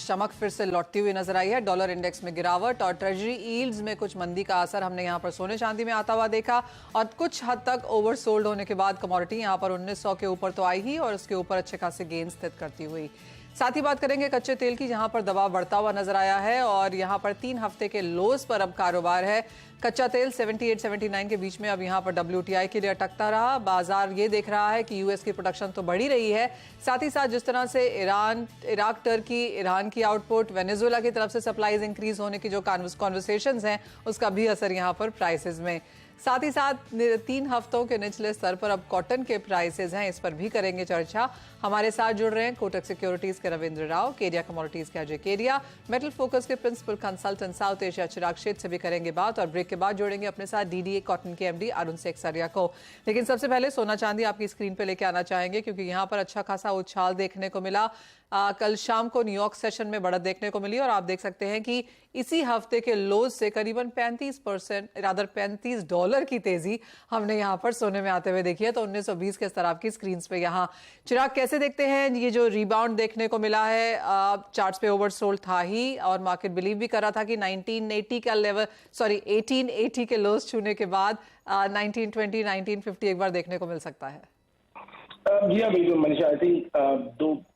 चमक फिर से लौटती हुई नजर आई है। डॉलर इंडेक्स में गिरावट और ट्रेजरी यील्ड्स में कुछ मंदी का असर हमने यहां पर सोने चांदी में आता हुआ देखा और कुछ हद तक ओवरसोल्ड होने के बाद कमोडिटी यहां पर 1900 के ऊपर तो आई ही और उसके ऊपर अच्छे खासे गेन स्थित करती हुई। साथ ही बात करेंगे कच्चे तेल की, जहां पर दबाव बढ़ता हुआ नजर आया है और यहां पर 3 हफ्ते के लोज पर अब कारोबार है। कच्चा तेल 78-79 के बीच में अब यहां पर WTI के लिए अटकता रहा। बाजार ये देख रहा है कि यूएस की प्रोडक्शन तो बढ़ी रही है, साथ ही साथ जिस तरह से इराक, टर्की, ईरान की आउटपुट, वेनेजुएला की तरफ से सप्लाईज इंक्रीज होने की जो कॉन्वर्सेशंस हैं उसका भी असर यहां पर प्राइसेस में। साथ ही साथ 3 हफ्तों के निचले स्तर पर अब कॉटन के प्राइसेस हैं, इस पर भी करेंगे चर्चा। हमारे साथ जुड़ रहे हैं कोटक सिक्योरिटीज के रविंद्र राव, केरिया कमोडिटीज के अजय केरिया, मेटल फोकस के प्रिंसिपल कंसल्टेंट साउथ एशिया चिराग शेठ से भी करेंगे बात और ब्रेक के बाद जोड़ेंगे अपने साथ DDA कॉटन के MD अरुण सेक्सरिया को। लेकिन सबसे पहले सोना चांदी आपकी स्क्रीन पर लेके आना चाहेंगे क्योंकि यहाँ पर अच्छा खासा उछाल देखने को मिला। कल शाम को न्यूयॉर्क सेशन में बढ़त देखने को मिली और आप देख सकते हैं कि इसी हफ्ते के लोज से करीबन 35 डॉलर की तेजी हमने यहां पर सोने में आते हुए देखी है। तो 1920 के स्तर आपकी स्क्रीन पे यहां। चिराग, कैसे देखते हैं ये जो रिबाउंड देखने को मिला है? चार्ट्स पे ओवरसोल्ड था ही और मार्केट बिलीव भी कर रहा था कि 1980 का लेवल 1880 के लोज छूने के बाद 1920 1950 एक बार देखने को मिल सकता है। जी हाँ, बिल्कुल मनीषा। आई थिंक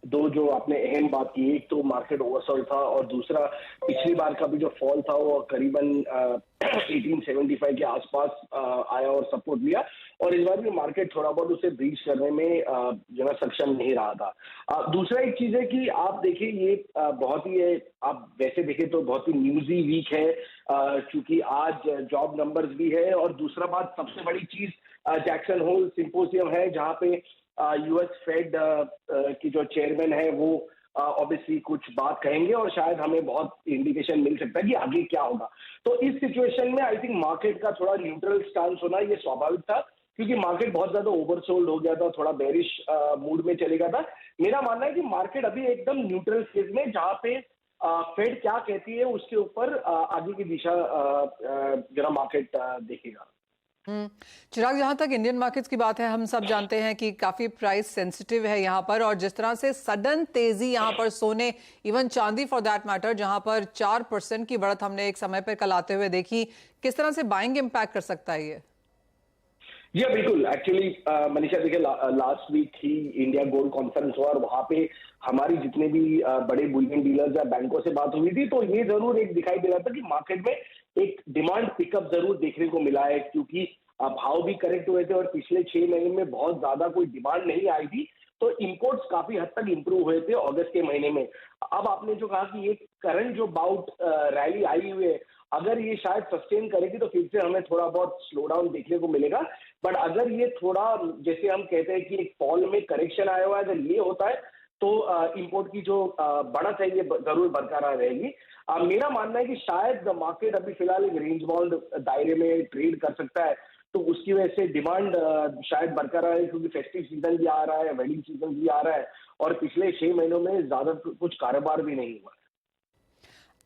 दो जो आपने अहम बात की, एक तो मार्केट ओवरसोल्ड था और दूसरा पिछली बार का भी जो फॉल था वो करीबन 1875 के आसपास आया और सपोर्ट लिया और इस बार भी मार्केट थोड़ा बहुत उसे ब्रीच करने में जो है सक्षम नहीं रहा था। दूसरा एक चीज है कि आप देखिए ये बहुत ही है, आप वैसे देखें तो बहुत ही न्यूजी वीक है क्योंकि आज जॉब नंबर्स भी है और दूसरा बात सबसे बड़ी चीज जैक्सन होल सिंपोजियम है जहाँ पे US फेड की जो चेयरमैन है वो ऑब्वियसली कुछ बात कहेंगे और शायद हमें बहुत इंडिकेशन मिल सकता है कि आगे क्या होगा। तो इस सिचुएशन में आई थिंक मार्केट का थोड़ा न्यूट्रल स्टांस होना ये स्वाभाविक था क्योंकि मार्केट बहुत ज्यादा ओवरसोल्ड हो गया था, थोड़ा बेरिश मूड में चले गया था। मेरा मानना है कि मार्केट अभी एकदम न्यूट्रल फेज में, जहां पे फेड क्या कहती है उसके ऊपर आगे की दिशा जरा मार्केट देखेगा। चिराग, जहां तक इंडियन मार्केट्स की बात है, हम सब जानते हैं कि काफी प्राइस सेंसिटिव है यहां पर और जिस तरह से सडन तेजी यहां पर सोने, इवन चांदी फॉर दैट मैटर, जहां पर 4% की बढ़त हमने एक समय पर कल आते हुए देखी, किस तरह से बाइंग इंपैक्ट कर सकता है ये? जी बिल्कुल। एक्चुअली मनीषा देखिए, लास्ट वीक ही इंडिया गोल्ड कॉन्फ्रेंस हुआ और वहां पे हमारी जितने भी बड़े बुलियन डीलर्स या बैंकों से बात हुई थी तो ये जरूर एक दिखाई दे रहा था कि मार्केट में एक डिमांड पिकअप जरूर देखने को मिला है क्योंकि भाव भी करेक्ट हुए थे और पिछले 6 महीने में बहुत ज्यादा कोई डिमांड नहीं आई थी तो इंपोर्ट्स काफी हद तक इंप्रूव हुए थे अगस्त के महीने में। अब आपने जो कहा कि ये करंट जो बाउट रैली आई हुई है, अगर ये शायद सस्टेन करेगी तो फिर से हमें थोड़ा बहुत स्लो डाउन देखने को मिलेगा। बट अगर ये थोड़ा, जैसे हम कहते हैं कि एक फॉल में करेक्शन आया हुआ है, अगर ये होता है तो इंपोर्ट की जो बढ़त है ये जरूर बरकरार रहेगी। मेरा मानना है कि शायद मार्केट अभी फिलहाल एक रेंज बाउंड दायरे में ट्रेड कर सकता है तो उसकी वजह से डिमांड शायद बरकरार है क्योंकि फेस्टिव सीजन भी आ रहा है, वेडिंग सीजन भी आ रहा है और पिछले 6 महीनों में ज्यादा कुछ कारोबार भी नहीं हुआ।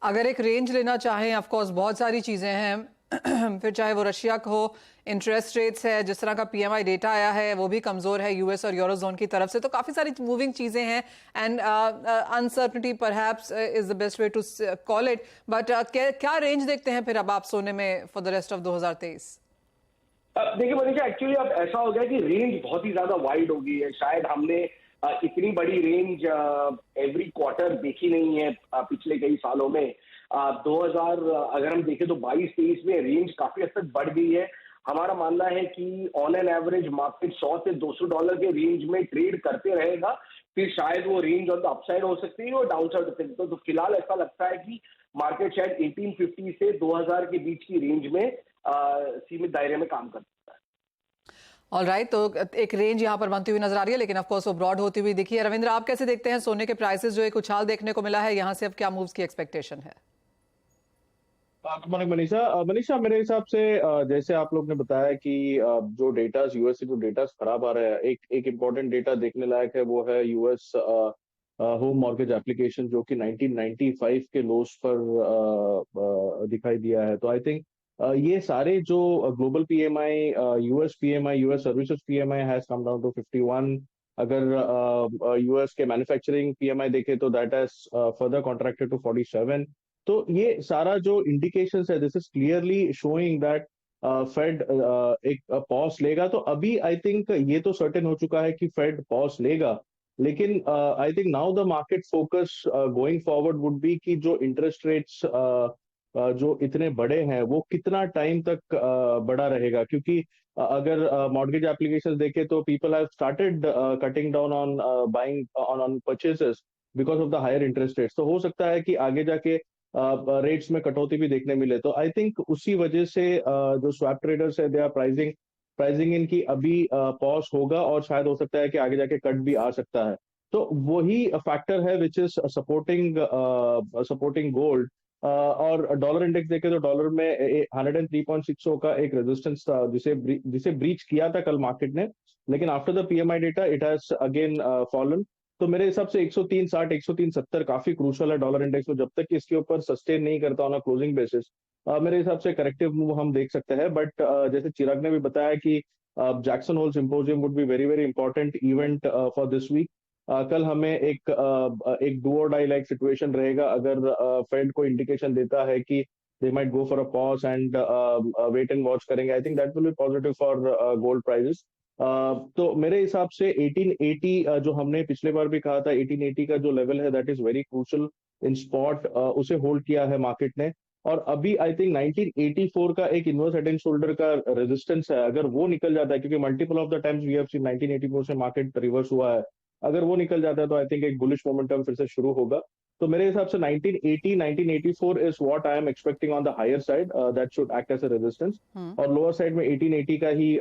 अगर एक रेंज लेना चाहें, ऑफ कोर्स बहुत सारी चीजें हैं फिर चाहे वो रशिया को हो, इंटरेस्ट रेट्स है, जिस तरह का PMI डेटा आया है वो भी कमजोर है US और यूरोजोन की तरफ से, तो काफी सारी मूविंग चीजें हैं and uncertainty perhaps is the best way to call it. But क्या रेंज देखते हैं फिर अब आप सोने में फॉर द रेस्ट ऑफ 2023? देखिए मनीषा, एक्चुअली अब ऐसा हो गया कि रेंज बहुत ही ज्यादा वाइड हो गई है। शायद हमने इतनी बड़ी रेंज एवरी क्वार्टर देखी नहीं है पिछले कई सालों में। 2000 अगर हम देखें तो 22-23 में रेंज काफी हद तक बढ़ गई है। हमारा मानना है कि ऑन एन एवरेज मार्केट 100 से 200 डॉलर के रेंज में ट्रेड करते रहेगा, फिर शायद वो रेंज ऑन द अपसाइड हो सकती है और डाउन साइड हो सकती है। तो फिलहाल ऐसा लगता है कि मार्केट शायद 1850 से 2000 के बीच की रेंज में सीमित दायरे में काम कर सकता है। ऑलराइट, तो एक रेंज यहाँ पर बनती हुई नजर आ रही है लेकिन ऑफ कोर्स वो ब्रॉड होती हुई दिखी है। रविंद्र, आप कैसे देखते हैं सोने के प्राइसेस, जो एक उछाल देखने को मिला है, यहाँ से अब क्या मूव्स की एक्सपेक्टेशन है? मनीषा मेरे हिसाब से जैसे आप लोग ने बताया कि जो डेटा US से जो डेटा खराब आ रहा है, एक इम्पोर्टेंट डेटा देखने लायक है वो है US होम मॉर्गेज एप्लीकेशन जो कि 1995 के लोस पर दिखाई दिया है। तो आई थिंक ये सारे जो global PMI, US PMI, US services PMI has come down to 51, अगर यूएस के मैन्युफैक्चरिंग पीएमआई देखे तो that has further contracted to 47। तो ये सारा जो इंडिकेशंस है, this is clearly showing that Fed एक पॉज लेगा। तो अभी आई थिंक ये तो सर्टेन हो चुका है कि फेड पॉज लेगा, लेकिन I think now the market focus going forward would be कि जो इंटरेस्ट रेट्स जो इतने बड़े हैं वो कितना टाइम तक बड़ा रहेगा, क्योंकि अगर मॉर्गेज एप्लीकेशंस देखें तो people have started cutting down on buying on purchases because of the higher interest rates. तो हो सकता है कि आगे जाके रेट्स में कटौती भी देखने मिले। तो आई थिंक उसी वजह से जो स्वैप ट्रेडर्स है दे आर प्राइसिंग इन की अभी पॉज होगा और शायद हो सकता है कि आगे जाके कट भी आ सकता है। तो वही फैक्टर है विच इज सपोर्टिंग गोल्ड। और डॉलर इंडेक्स देखे तो डॉलर में 103.60 का एक रेजिस्टेंस था जिसे ब्रीच किया था कल मार्केट ने, लेकिन after the PMI data it has again fallen. तो मेरे हिसाब से 103.60 103.70 काफी क्रूशल है डॉलर इंडेक्स में। जब तक कि इसके ऊपर सस्टेन नहीं करता ऑन क्लोजिंग बेसिस, मेरे हिसाब से करेक्टिव मूव हम देख सकते हैं। बट जैसे चिराग ने भी बताया कि Jackson Hole symposium would be very very important event for this week. कल हमें एक डू और डाई लाइक सिचुएशन रहेगा। अगर फेड को इंडिकेशन देता है कि they might go for a pause and wait and watch करेंगे, I think that will be positive for gold prices. तो मेरे हिसाब से 1880 जो हमने पिछले बार भी कहा था, 1880 का जो लेवल है that is very crucial in spot, उसे होल्ड किया है मार्केट ने। और अभी आई थिंक 1984 का एक इनवर्स हेड एंड शोल्डर का रेजिस्टेंस है, अगर वो निकल जाता है, क्योंकि multiple of the times we have seen 1984 से मार्केट रिवर्स हुआ है, अगर वो निकल जाता है तो आई थिंक एक बुलिश मोमेंटम फिर से शुरू होगा। तो मेरे हिसाब से 1980 1984 is what I am expecting on the higher side, that should act as a resistance. और लोअर साइड में 1880 का ही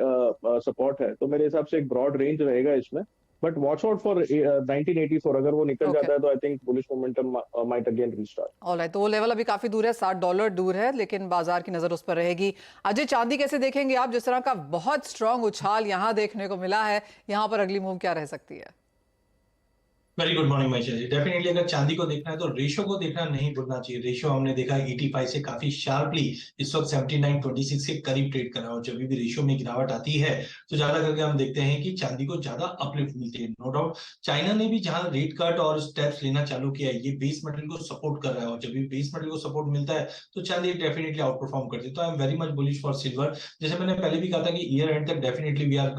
सपोर्ट है। तो मेरे हिसाब से एक ब्रॉड रेंज रहेगा इसमें, बट वॉच आउट फॉर 1984। अगर वो निकल जाता है तो I think bullish momentum might again restart. Alright, तो वो लेवल अभी काफी दूर है, $60 दूर है, लेकिन बाजार की नजर उस पर रहेगी। अजय, चांदी कैसे देखेंगे आप? जिस तरह का बहुत स्ट्रांग उछाल यहाँ देखने को मिला है, यहाँ पर अगली मूव क्या रह सकती है? Very good morning Mahesh ji. Definitely अगर चांदी को देखना है तो रेशो को देखना नहीं भूलना चाहिए। रेशो हमने देखा 85 से काफी शार्पली इस वक्त 79.26 के करीब ट्रेड कर रहा है, और जब भी रेशो में गिरावट आती है तो ज्यादा करके हम देखते हैं कि चांदी को ज्यादा अपलिफ्ट मिलती है। नो डाउट चाइना ने भी जहां रेट कट और स्टेप्स लेना चालू किया है, ये बेस मेटल को सपोर्ट कर रहा है, और जब भी बेस मेटल को सपोर्ट मिलता है तो चांदी डेफिनेटली आउट परफॉर्म करती है। तो I am very much bullish for silver. जैसे मैंने पहले भी कहा था कि ईयर एंड तक definitely we are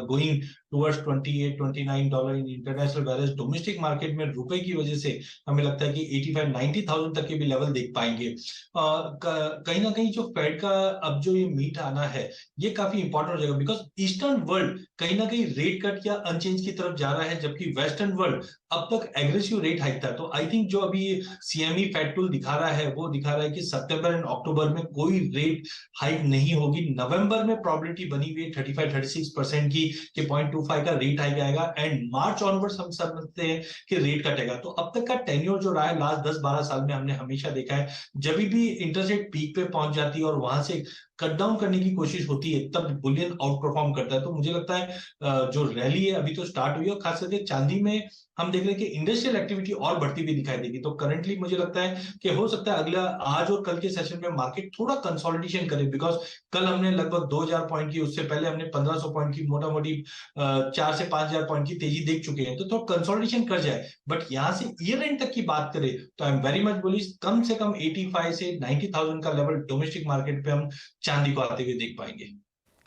going towards $28-29 in international balance. Domestic market में रुपए की वजह से हमें लगता है कि 85-90,000 तक के भी लेवल देख पाएंगे। कहीं ना कहीं जो फेड का अब जो ये मीट आना है ये काफी इंपॉर्टेंट हो जाएगा, बिकॉज ईस्टर्न वर्ल्ड कहीं ना कहीं रेट कट या अनचेंज की तरफ जा रहा है, जबकि वेस्टर्न वर्ल्ड अब तक एग्रेसिव रेट हाइक था। तो आई थिंक जो अभी सीएमई फेड टूल दिखा रहा है वो दिखा रहा है कि सितंबर एंड अक्टूबर में कोई रेट हाइक नहीं होगी। नवंबर में प्रोबेबिलिटी बनी हुई है 35-36% की कि 0.25 का रेट हाइक आएगा, एंड मार्च ऑनवर्ड्स हम समझते हैं कि रेट कटेगा। तो अब तक का टेन्योर जो रहा है लास्ट 10-12 साल में हमने हमेशा देखा है, जब भी इंटरेस्ट रेट पीक पे पहुंच जाती है और वहां से कट डाउन करने की कोशिश होती है तब बुलियन आउट परफॉर्म करता है। तो मुझे लगता है जो रैली है अभी तो स्टार्ट हुई है, और खास करके चांदी में हम देख रहे हैं कि इंडस्ट्रियल एक्टिविटी और बढ़ती हुई दिखाई देगी। तो करंटली मुझे लगता है कि हो सकता है अगला आज और कल के सेशन में मार्केट थोड़ा कंसोलिडेशन करे, बिकॉज कल हमने लगभग 2000 पॉइंट की, उससे पहले हमने 1500 पॉइंट की मोटा मोटी 4 से 5000 पॉइंट की तेजी देख चुके हैं। तो थोड़ा कंसोलिडेशन कर जाए, बट यहां से ईयर एंड तक की बात करें तो I am very much bullish. कम से कम 85 से 90,000 का लेवल डोमेस्टिक मार्केट पे हम चांदी को आते हुए देख पाएंगे।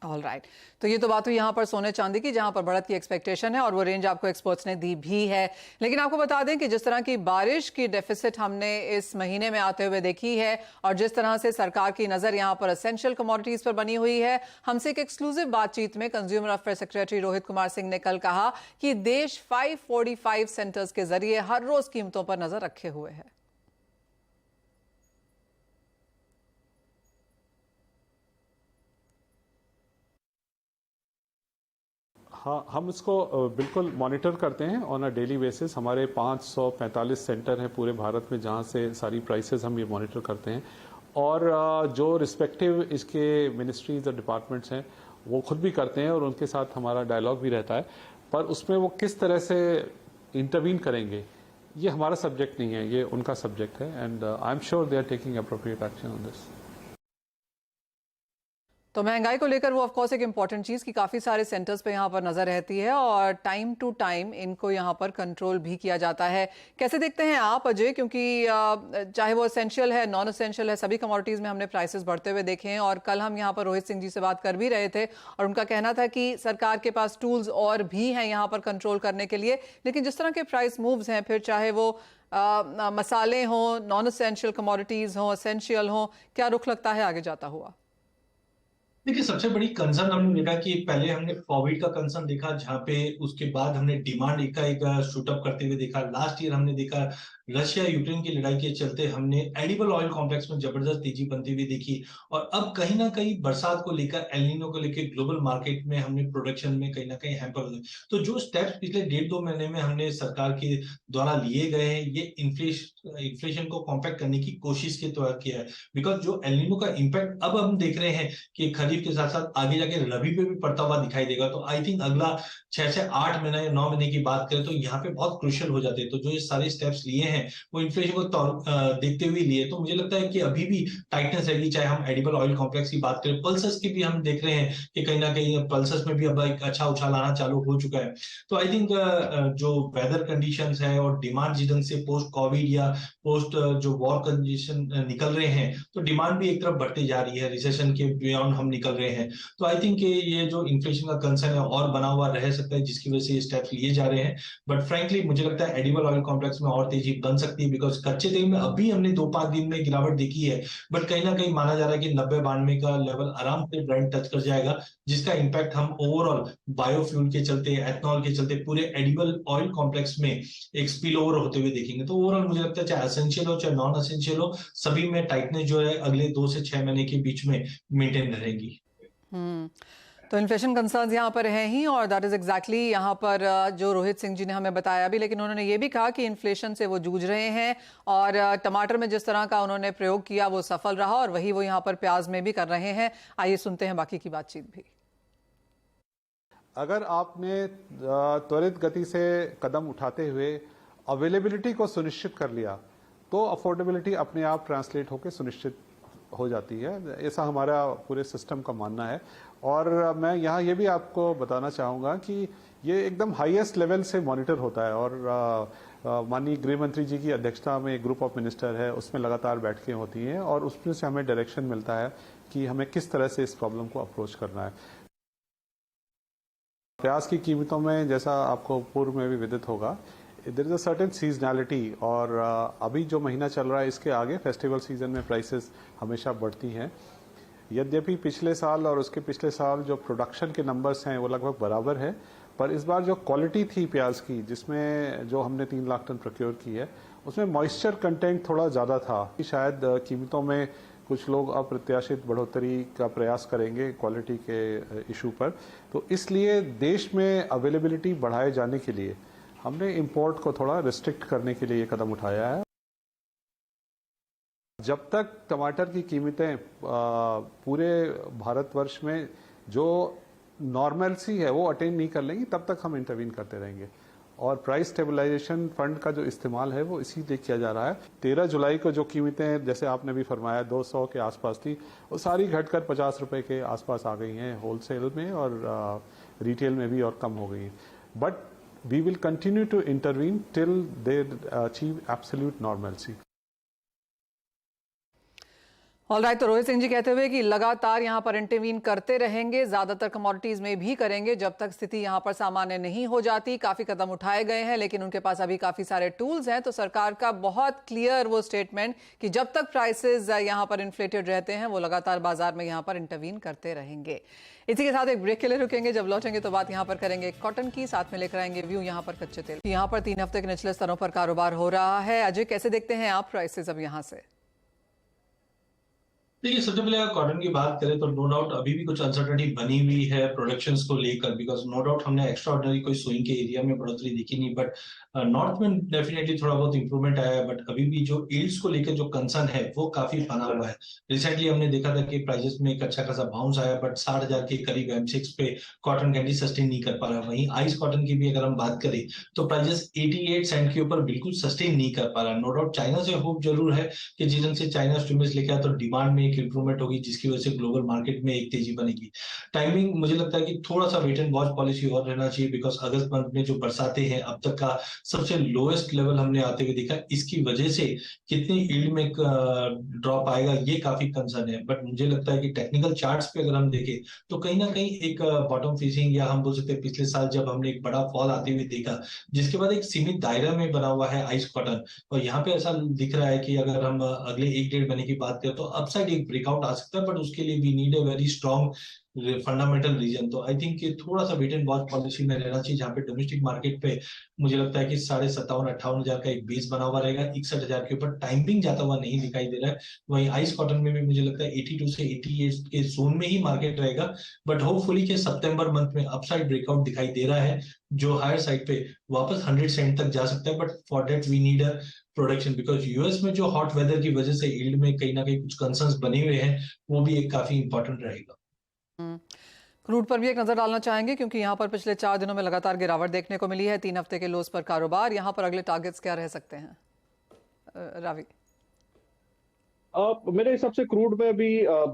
ऑलराइट, तो ये तो बात हुई यहाँ पर सोने चांदी की, जहाँ पर बढ़त की एक्सपेक्टेशन है, और वो रेंज आपको एक्सपर्ट्स ने दी भी है। लेकिन आपको बता दें कि जिस तरह की बारिश की डेफिसिट हमने इस महीने में आते हुए देखी है, और जिस तरह से सरकार की नज़र यहाँ पर एसेंशियल कमोडिटीज पर बनी हुई है, हमसे एक एक्सक्लूसिव बातचीत में consumer affair secretary Rohit Kumar Singh ने कल कहा कि देश 545 सेंटर्स के जरिए हर रोज कीमतों पर नजर रखे हुए है। हाँ, हम इसको बिल्कुल मॉनिटर करते हैं ऑन अ डेली बेसिस। हमारे 545 सेंटर हैं पूरे भारत में जहाँ से सारी प्राइसेस हम ये मॉनिटर करते हैं, और जो रिस्पेक्टिव इसके मिनिस्ट्रीज और डिपार्टमेंट्स हैं वो खुद भी करते हैं, और उनके साथ हमारा डायलॉग भी रहता है। पर उसमें वो किस तरह से इंटरवीन करेंगे ये हमारा सब्जेक्ट नहीं है, ये उनका सब्जेक्ट है, and I am sure they are taking appropriate action on this. तो महंगाई को लेकर वो ऑफ कोर्स एक इंपॉर्टेंट चीज़ कि काफ़ी सारे सेंटर्स पे यहाँ पर नज़र रहती है और टाइम टू टाइम इनको यहाँ पर कंट्रोल भी किया जाता है। कैसे देखते हैं आप अजय, क्योंकि चाहे वो एसेंशियल है नॉन एसेंशियल है, सभी कमोडिटीज़ में हमने प्राइसेस बढ़ते हुए देखे हैं और कल हम यहाँ पर रोहित सिंह जी से बात कर भी रहे थे और उनका कहना था कि सरकार के पास टूल्स और भी हैं यहाँ पर कंट्रोल करने के लिए, लेकिन जिस तरह के प्राइस मूव्स हैं, फिर चाहे वो मसाले हों, नॉन एसेंशियल कमोडिटीज़ हों, एसेंशियल हों, क्या रुख लगता है आगे जाता हुआ? देखिए, सबसे बड़ी कंसर्न हमने देखा कि पहले हमने कोविड का कंसर्न देखा, जहां पे उसके बाद हमने डिमांड एक शूटअप करते हुए देखा। लास्ट ईयर हमने देखा रशिया यूक्रेन की लड़ाई के चलते हमने एडिबल ऑयल कॉम्प्लेक्स में जबरदस्त तेजी बनती हुई देखी और अब कहीं ना कहीं बरसात को लेकर, एल नीनो को लेकर ग्लोबल मार्केट में हमने प्रोडक्शन में कहीं ना कहीं हैम्पर हुए। तो जो स्टेप्स पिछले 1.5-2 महीने में हमने सरकार के द्वारा लिए गए हैं, ये इन्फ्लेशन को कॉम्पैक्ट करने की कोशिश के तौर किया है। बिकॉज जो एल नीनो का इम्पैक्ट अब हम देख रहे हैं कि खरीफ के साथ साथ आगे जाके रबी पे भी पड़ता हुआ दिखाई देगा। तो आई थिंक अगला 6 से 8 महीने 9 महीने की बात करें तो यहाँ पे बहुत क्रूशियल हो जाते हैं। तो जो ये सारे स्टेप्स लिए हैं वो इन्फ्लेशन को देखते हुए लिए, तो मुझे लगता है कि अभी भी टाइटनेस रहेगी। चाहे हम एडिबल ऑयल कॉम्प्लेक्स की बात करें, पल्सेस की भी हम देख रहे हैं कि कहीं ना कहीं पल्सेस में भी अब एक अच्छा उछाल आना चालू हो चुका है। तो आई थिंक जो वेदर कंडीशंस है और डिमांड जिस ढंग से पोस्ट कोविड या पोस्ट जो वॉर कंडीशन निकल रहे हैं, तो डिमांड भी एक तरफ बढ़ती जा रही है, रिसेशन के बियॉन्ड हम निकल रहे हैं। तो आई थिंक ये जो इन्फ्लेशन का कंसर्न है और बना हुआ रह सकता है, जिसकी वजह से स्टेप्स लिए जा रहे हैं। बट फ्रैंकली मुझे लगता है एडिबल ऑयल कॉम्प्लेक्स में और तेजी बन सकती है, बिकॉज कच्चे तेल में अभी हमने 2-5 दिन में गिरावट देखी है, बट कहीं ना कहीं माना जा रहा है कि 90-92 का लेवल आराम से ब्रेंट टच कर जाएगा, जिसका इंपैक्ट हम ओवरऑल बायोफ्यूल के चलते, एथनॉल के चलते पूरे एडिबल ऑयल कॉम्प्लेक्स में एक स्पिल ओवर होते हुए देखेंगे। तो ओवरऑल मुझे लगता है चाहे एसेंशियल हो चाहे नॉन एसेंशियल हो, सभी में टाइटनेस जो है अगले 2 से 6 महीने के बीच में मेंटेन रहेगी। तो इन्फ्लेशन कंसर्न्स यहाँ पर हैं ही और दैट इज एग्जैक्टली यहाँ पर जो रोहित सिंह जी ने हमें बताया भी, लेकिन उन्होंने ये भी कहा कि इन्फ्लेशन से वो जूझ रहे हैं और टमाटर में जिस तरह का उन्होंने प्रयोग किया वो सफल रहा और वही वो यहाँ पर प्याज में भी कर रहे हैं। आइए सुनते हैं बाकी की बातचीत भी। अगर आपने त्वरित गति से कदम उठाते हुए अवेलेबिलिटी को सुनिश्चित कर लिया तो अफोर्डेबिलिटी अपने आप ट्रांसलेट होकर सुनिश्चित हो जाती है। ऐसा हमारा पूरे सिस्टम का मानना है। और मैं यहाँ ये भी आपको बताना चाहूँगा कि ये एकदम हाईएस्ट लेवल से मॉनिटर होता है और माननीय गृह मंत्री जी की अध्यक्षता में एक ग्रुप ऑफ मिनिस्टर है, उसमें लगातार बैठकें होती हैं और उसमें से हमें डायरेक्शन मिलता है कि हमें किस तरह से इस प्रॉब्लम को अप्रोच करना है। प्याज की कीमतों में जैसा आपको पूर्व में भी विदित होगा, there is a certain seasonality और अभी जो महीना चल रहा है इसके आगे फेस्टिवल सीजन में प्राइसेस हमेशा बढ़ती हैं। यद्यपि पिछले साल और उसके पिछले साल जो प्रोडक्शन के नंबर्स हैं वो लगभग बराबर है, पर इस बार जो क्वालिटी थी प्याज की, जिसमें जो हमने 3 लाख टन प्रोक्योर की है, उसमें मॉइस्चर कंटेंट थोड़ा ज़्यादा था। शायद कीमतों में कुछ लोग अप्रत्याशित बढ़ोतरी का प्रयास करेंगे क्वालिटी के इशू पर, तो इसलिए देश में अवेलेबिलिटी बढ़ाए जाने के लिए हमने इंपोर्ट को थोड़ा रिस्ट्रिक्ट करने के लिए ये कदम उठाया है। जब तक टमाटर की कीमतें पूरे भारतवर्ष में जो नॉर्मलसी है वो अटेन नहीं कर लेंगी, तब तक हम इंटरवीन करते रहेंगे। और प्राइस स्टेबलाइजेशन फंड का जो इस्तेमाल है वो इसीलिए किया जा रहा है। 13 जुलाई को जो कीमतें जैसे आपने भी फरमाया 200 के आसपास थी, वो सारी घटकर 50 रुपए के आसपास आ गई हैं होलसेल में और रिटेल में भी और कम हो गई हैं। But we will continue to intervene till they achieve absolute normalcy. Alright, तो रोहित सिंह जी कहते हुए कि लगातार यहाँ पर इंटरवीन करते रहेंगे, ज्यादातर कमोडिटीज में भी करेंगे जब तक स्थिति यहाँ पर सामान्य नहीं हो जाती। काफी कदम उठाए गए हैं लेकिन उनके पास अभी काफी सारे टूल्स हैं। तो सरकार का बहुत क्लियर वो स्टेटमेंट कि जब तक प्राइसेस यहाँ पर इन्फ्लेटेड रहते हैं वो लगातार बाजार में यहाँ पर इंटरवीन करते रहेंगे। इसी के साथ एक ब्रेक के लिए रुकेंगे, जब लौटेंगे तो बात यहाँ पर करेंगे कॉटन की, साथ में लेकर आएंगे व्यू यहाँ पर कच्चे तेल। यहाँ पर 3 हफ्ते के निचले स्तरों पर कारोबार हो रहा है। अजय, कैसे देखते हैं आप प्राइसेस अब यहाँ से? देखिए, सबसे पहले अगर कॉटन की बात करें तो नो डाउट अभी भी कुछ अनसर्टेनिटी बनी हुई है प्रोडक्शंस को लेकर, बिकॉज नो डाउट हमने एक्स्ट्रा ऑर्डिनरी कोई स्विंग के एरिया में बढ़ोतरी दिखी नहीं, बट नॉर्थ में डेफिनेटली थोड़ा बहुत इंप्रूवमेंट आया है। बट अभी भी जो यील्ड्स को लेकर जो कंसर्न है वो काफी बना हुआ है। रिसेंटली हमने देखा था कि प्राइसेस में एक अच्छा खासा बाउंस आया, बट 60,000 के करीब M6 पे कॉटन कैंडी सस्टेन नहीं कर पा रहा। वहीं आइस कॉटन की भी अगर हम बात करें तो प्राइसेस 88 सेंट के ऊपर बिल्कुल सस्टेन नहीं कर पा रहा। नो डाउट चाइना से होप जरूर है कि जिस ढंग से चाइना स्टिमुलस लेके आया तो डिमांड में डायनेमिक इंप्रूवमेंट होगी जिसकी वजह से ग्लोबल मार्केट में एक तेजी बनेगी। टाइमिंग मुझे लगता है कि थोड़ा सा वेट एंड वॉच पॉलिसी और रहना चाहिए, बिकॉज अगस्त मंथ में जो बरसातें हैं अब तक का सबसे लोएस्ट लेवल हमने आते हुए देखा, इसकी वजह से कितनी यील्ड में ड्रॉप आएगा ये काफी कंसर्न है। बट मुझे लगता है कि टेक्निकल चार्ट्स पे अगर हम देखें तो कहीं ना कहीं एक बॉटम फिशिंग, या हम बोल सकते हैं पिछले साल जब हमने एक बड़ा फॉल आते हुए देखा जिसके बाद एक सीमित दायरा में बना हुआ है आइस कॉटन, और यहाँ पे ऐसा दिख रहा है कि अगर हम अगले 1-1.5 महीने की बात करें तो अपसाइड एक ब्रेकआउट आ सकता है, बट उसके लिए we need a very strong fundamental reason. तो आई थिंक ये थोड़ा सा वेट एंड वॉच पॉलिसी में रहना चाहिए, जहाँ पे डोमेस्टिक मार्केट पे मुझे लगता है कि 57,000-58,000 का एक बेस बना हुआ रहेगा, 61,000 के ऊपर टाइमिंग जाता हुआ नहीं दिखाई दे रहा है। वहीं आइस कॉटन में भी मुझे लगता है 82 से 88 के जोन में ही मार्केट रहेगा, बट होपफुली के सितंबर मंथ में अपसाइड ब्रेकआउट दिखाई दे रहा है जो हायर साइड पे वापस 100 सेंट तक जा सकता है। But for that we need a production, because US में जो हॉट वेदर की वजह से यील्ड में कहीं ना कहीं कुछ कंसर्न्स बने हुए हैं, वो भी एक काफी इंपॉर्टेंट रहेगा। क्रूड पर भी एक नजर डालना चाहेंगे क्योंकि यहाँ पर पिछले 4 दिनों में लगातार गिरावट देखने को मिली है। 3 हफ्ते के लोस पर कारोबार, यहाँ पर अगले टारगेट्स क्या रह सकते हैं रावी? मेरे हिसाब से क्रूड में अभी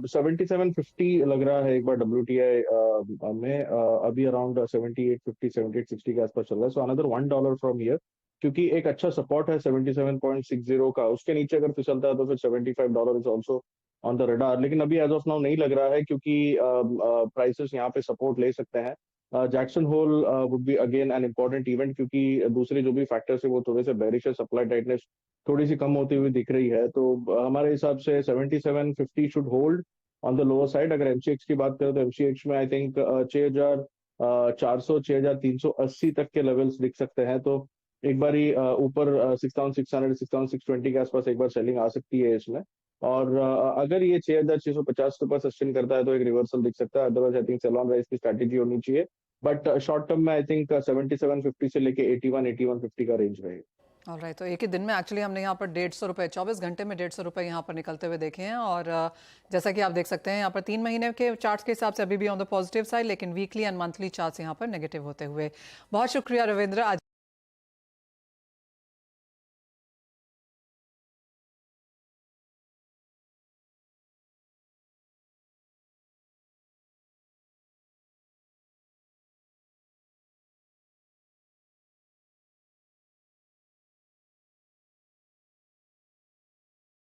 7750 लग रहा है एक बार WTI में, अभी अराउंड 7850 7860 के आसपास चल रहा है। सो अनदर $1 फ्रॉम हियर, क्योंकि एक अच्छा सपोर्ट है 77.60 का, उसके नीचे अगर फिसलता है तो फिर $75 is also on the radar. लेकिन अभी एज ऑफ नाउ नहीं लग रहा है क्योंकि प्राइसेस यहाँ पे सपोर्ट ले सकते हैं। Jackson Hole would be again an important event, क्योंकि दूसरे जो भी फैक्टर्स है वो थोड़े से बेरिश है, सप्लाई टाइटनेस थोड़ी सी कम होती हुई दिख रही है। तो हमारे हिसाब से 7750 should hold on the lower side. अगर एमसीएक्स की बात करें तो एमसीएक्स में आई थिंक 6400 6380 तक के लेवल्स दिख सकते हैं। तो एक बारी ऊपर 6600 6620 के आसपास एक बार सेलिंग आ सकती है इसमें। और अगर ये 6650 के ऊपर सस्टेन करता है तो एक रिवर्सल दिख सकता है। Otherwise I think sell on rise की स्ट्रैटेजी होनी चाहिए। बट शॉर्ट टर्म में आई थिंक 7750 से लेके 81-8150 का रेंज रहेगा। ऑलराइट, तो एक ही दिन में एक्चुअली हमने यहाँ पर 150 रुपये, 24 घंटे में 150 रुपये यहाँ पर निकलते हुए देखे हैं। और जैसा कि आप देख सकते हैं यहाँ पर 3 महीने के चार्ट्स के हिसाब से अभी भी ऑन द पॉजिटिव साइड, लेकिन वीकली एंड मंथली चार्ट्स यहाँ पर नेगेटिव होते हुए। बहुत शुक्रिया रविंद्र। आज